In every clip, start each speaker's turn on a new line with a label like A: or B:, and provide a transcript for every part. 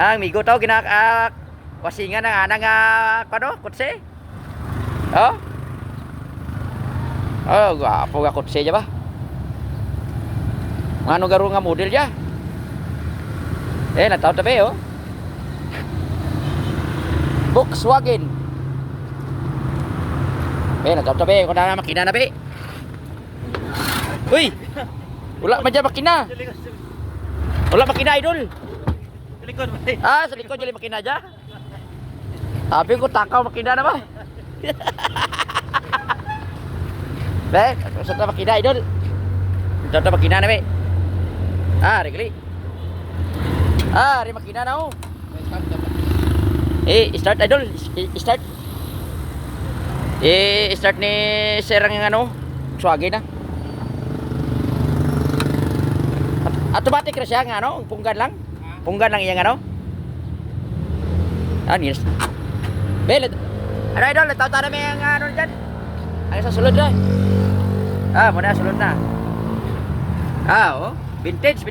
A: Ang migo tao wasingan ng anang kutse. Oh. Oh, gwapo ga kutse ja ba? Ano garo nga model ja? Nataw tabi oh. Volkswagen. Nataw tabi ko na makina na be. Uy. Wala man dyan makina. Wala makina idol.
B: Sa likod ba?
A: Sa likod dyan makina dyan. Sabi ko takaw makina na ba? Sa ta makina idol. Sa ta makina na be. Regli. Ri makina na oh. Start idol. Start. Start ni Sir ang Volkswagen na. Automatic na siya nga punggan lang. Punggan lang iya nga yes. Bel. Ano idol, tawta na may ang dyan. Ano sa sulod na? Muna sulod na. Oh, vintage.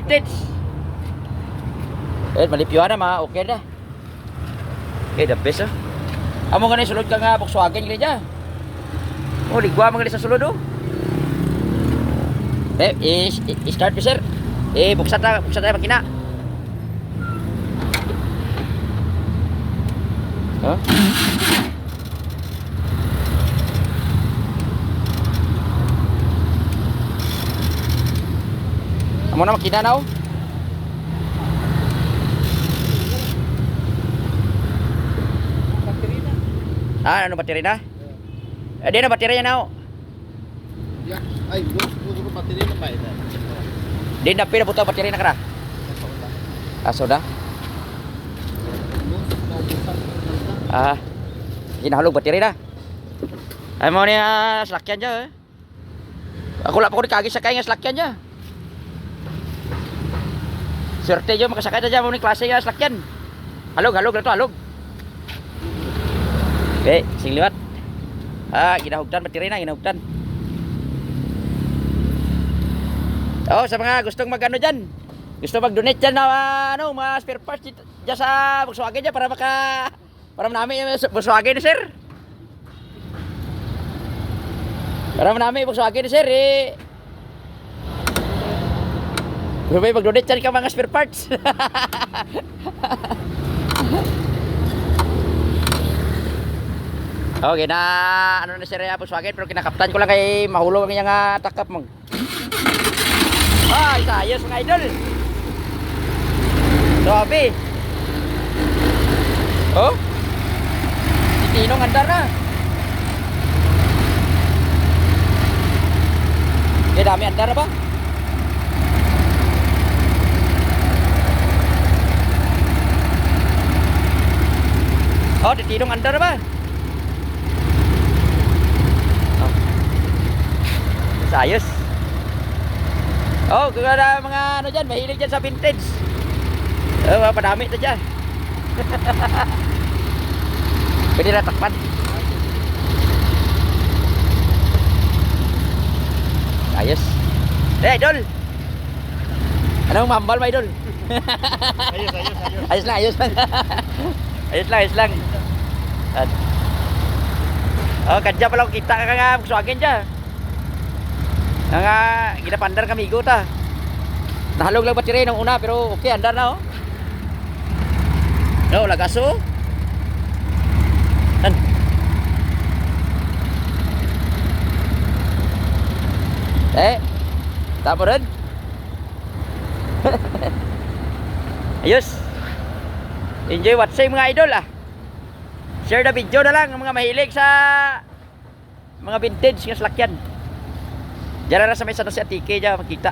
A: Malipyuan na okay na. The best oh. Amo nga sulod ka nga Volkswagen gini dyan. Ligwa mga sa sulod oh. Start mo sir. Buksan tayo makina. Huh? Amo na makina na oh. Ano bateri na? Di na bateri na oh.
B: Ay, gusto ko bateri na ba ito?
A: Di na pila butang bateri na kara. Soda. Ginahalog bateri na. Ay mo niya salakyan dyan eh. Ako lang pa ko kagi sakay nga salakyan dyan. Swerte dyan makasakay na dyan mo ni klase nga salakyan. Halog na to, halog. Sing liwat. Ginahugtan bateri na, ginahugtan. Sa mga gustong mag dyan. Gusto mag-donate dyan na mga spare parts dyan sa Volkswagen dyan para namin yung Volkswagen ni sir. Para namin yung Volkswagen ni sir Gusto may mag-donate dyan ka mga spare parts. Okay na na sir ya Volkswagen pero kinakaptan ko lang kay mahulog ang iyang takap mo. Ayos mga idol. Grabe. Oh. Tinong andar na. Dami andar na ba? Tinong andar na ba? Ayos. Kaya mga dyan, mahilig dyan sa vintage. Padami ito dyan. Pwede na takpan. Ayos. Idol. Anong mambal ma idol? Ayos lang. Ayos lang. Kadya pala ko kita ka nga Volkswagen dyan. Nga ginapandar kami igo ta. Nahalog lang battery nung una pero okay andar na oh. Lagaso. Tama rin. Ayos. Enjoy watching mga idol Share the video na lang ang mga mahilig sa mga vintage ng salakyan. Diyan na sa may San Jose Antique dyan makita.